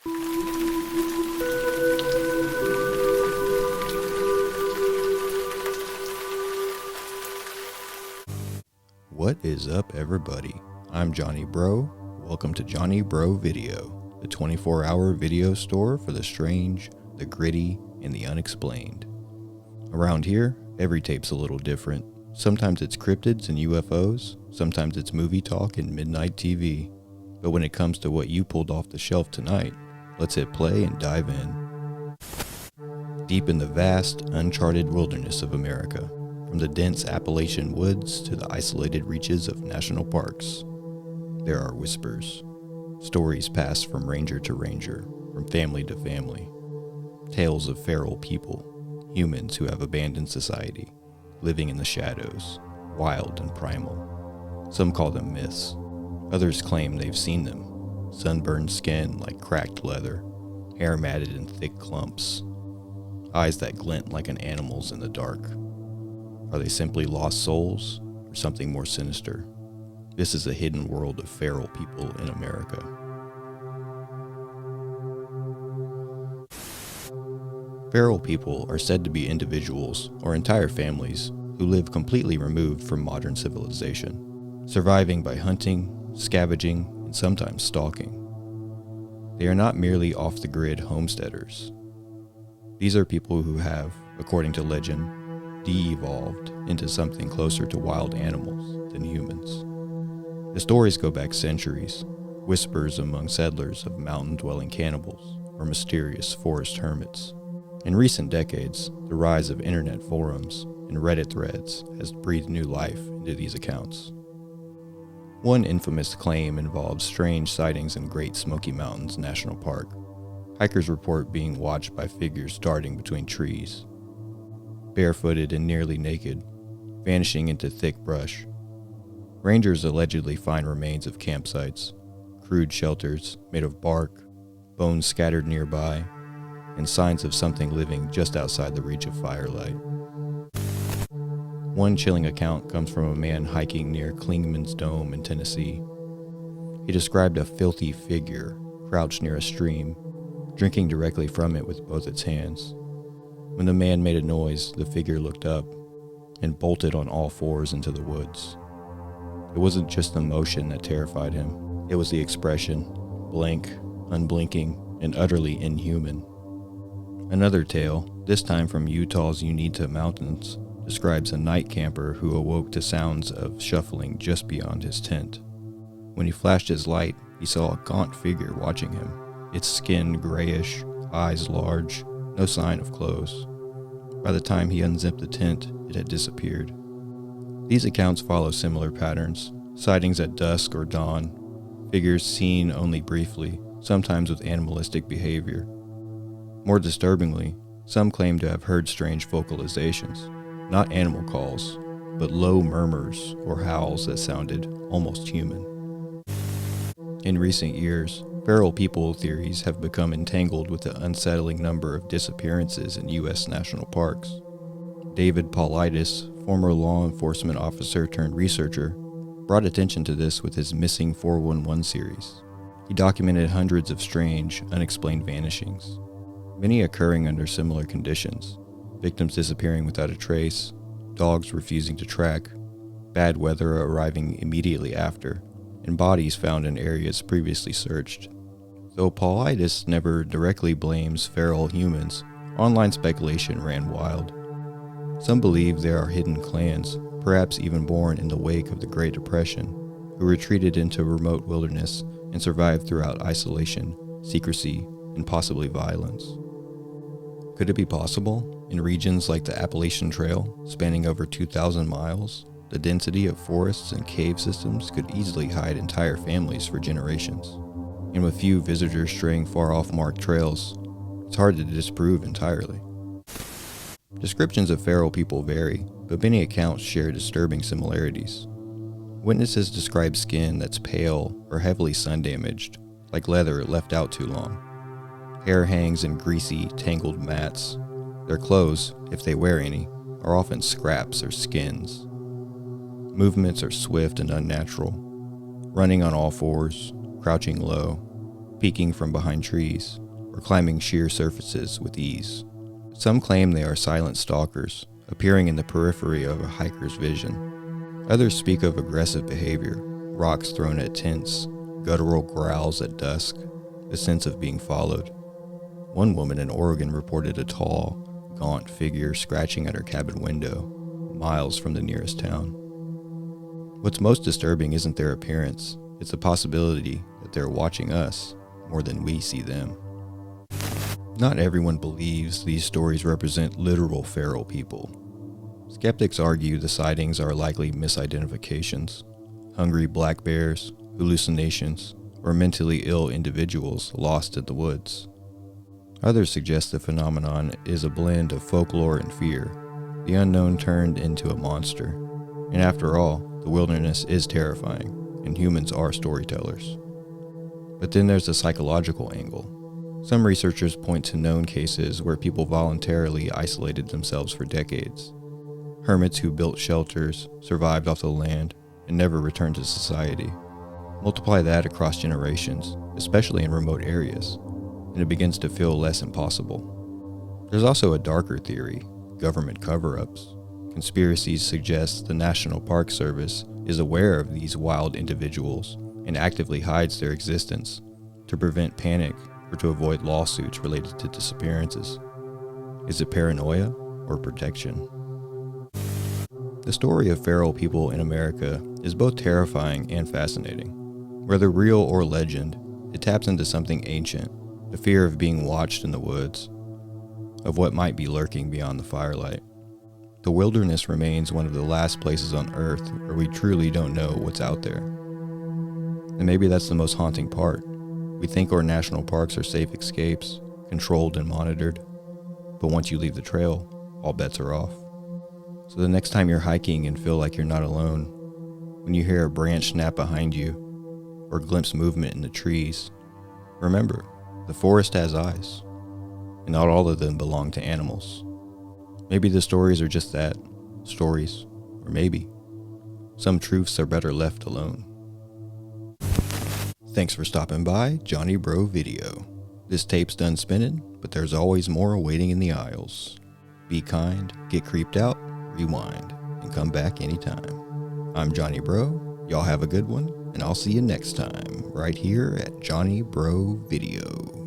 What is up, everybody? I'm Johnny Breaux. Welcome to Johnny Breaux Video, the 24-hour video store for the strange, the gritty, and the unexplained. Around here, every tape's a little different. Sometimes it's cryptids and UFOs, sometimes it's movie talk and midnight TV. But when it comes to what you pulled off the shelf tonight, let's hit play and dive in. Deep in the vast, uncharted wilderness of America, from the dense Appalachian woods to the isolated reaches of national parks, there are whispers. Stories passed from ranger to ranger, from family to family. Tales of feral people, humans who have abandoned society, living in the shadows, wild and primal. Some call them myths. Others claim they've seen them. Sunburned skin like cracked leather, hair matted in thick clumps, eyes that glint like an animal's in the dark. Are they simply lost souls, or something more sinister? This is a hidden world of feral people in America. Feral people are said to be individuals or entire families who live completely removed from modern civilization, surviving by hunting, scavenging, and sometimes stalking. They are not merely off-the-grid homesteaders. These are people who have, according to legend, de-evolved into something closer to wild animals than humans. The stories go back centuries, whispers among settlers of mountain-dwelling cannibals or mysterious forest hermits. In recent decades, the rise of internet forums and Reddit threads has breathed new life into these accounts. One infamous claim involves strange sightings in Great Smoky Mountains National Park. Hikers report being watched by figures darting between trees, barefooted and nearly naked, vanishing into thick brush. Rangers allegedly find remains of campsites, crude shelters made of bark, bones scattered nearby, and signs of something living just outside the reach of firelight. One chilling account comes from a man hiking near Clingman's Dome in Tennessee. He described a filthy figure crouched near a stream, drinking directly from it with both its hands. When the man made a noise, the figure looked up and bolted on all fours into the woods. It wasn't just the motion that terrified him. It was the expression, blank, unblinking, and utterly inhuman. Another tale, this time from Utah's Uinta Mountains, describes a night camper who awoke to sounds of shuffling just beyond his tent. When he flashed his light, he saw a gaunt figure watching him, its skin grayish, eyes large, no sign of clothes. By the time he unzipped the tent, it had disappeared. These accounts follow similar patterns: sightings at dusk or dawn, figures seen only briefly, sometimes with animalistic behavior. More disturbingly, some claim to have heard strange vocalizations, not animal calls, but low murmurs or howls that sounded almost human. In recent years, feral people theories have become entangled with the unsettling number of disappearances in U.S. national parks. David Paulides, former law enforcement officer turned researcher, brought attention to this with his Missing 411 series. He documented hundreds of strange, unexplained vanishings, many occurring under similar conditions: victims disappearing without a trace, dogs refusing to track, bad weather arriving immediately after, and bodies found in areas previously searched. Though Paulides never directly blames feral humans, online speculation ran wild. Some believe there are hidden clans, perhaps even born in the wake of the Great Depression, who retreated into remote wilderness and survived throughout isolation, secrecy, and possibly violence. Could it be possible, in regions like the Appalachian Trail, spanning over 2,000 miles, the density of forests and cave systems could easily hide entire families for generations? And with few visitors straying far off marked trails, it's hard to disprove entirely. Descriptions of feral people vary, but many accounts share disturbing similarities. Witnesses describe skin that's pale or heavily sun-damaged, like leather left out too long. Hair hangs in greasy, tangled mats. Their clothes, if they wear any, are often scraps or skins. Movements are swift and unnatural, running on all fours, crouching low, peeking from behind trees, or climbing sheer surfaces with ease. Some claim they are silent stalkers, appearing in the periphery of a hiker's vision. Others speak of aggressive behavior, rocks thrown at tents, guttural growls at dusk, a sense of being followed. One woman in Oregon reported a tall, gaunt figure scratching at her cabin window, miles from the nearest town. What's most disturbing isn't their appearance, it's the possibility that they're watching us more than we see them. Not everyone believes these stories represent literal feral people. Skeptics argue the sightings are likely misidentifications, hungry black bears, hallucinations, or mentally ill individuals lost in the woods. Others suggest the phenomenon is a blend of folklore and fear, the unknown turned into a monster. And after all, the wilderness is terrifying, and humans are storytellers. But then there's the psychological angle. Some researchers point to known cases where people voluntarily isolated themselves for decades. Hermits who built shelters, survived off the land, and never returned to society. Multiply that across generations, especially in remote areas, and it begins to feel less impossible. There's also a darker theory, government cover-ups. Conspiracies suggest the National Park Service is aware of these wild individuals and actively hides their existence to prevent panic or to avoid lawsuits related to disappearances. Is it paranoia or protection? The story of feral people in America is both terrifying and fascinating. Whether real or legend, it taps into something ancient, the fear of being watched in the woods, of what might be lurking beyond the firelight. The wilderness remains one of the last places on Earth where we truly don't know what's out there. And maybe that's the most haunting part. We think our national parks are safe escapes, controlled and monitored, but once you leave the trail, all bets are off. So the next time you're hiking and feel like you're not alone, when you hear a branch snap behind you, or glimpse movement in the trees, remember, the forest has eyes, and not all of them belong to animals. Maybe the stories are just that, stories, or maybe some truths are better left alone. Thanks for stopping by Johnny Breaux Video. This tape's done spinning, but there's always more waiting in the aisles. Be kind, get creeped out, rewind, and come back anytime. I'm Johnny Breaux, y'all have a good one, and I'll see you next time, right here at Johnny Breaux Video.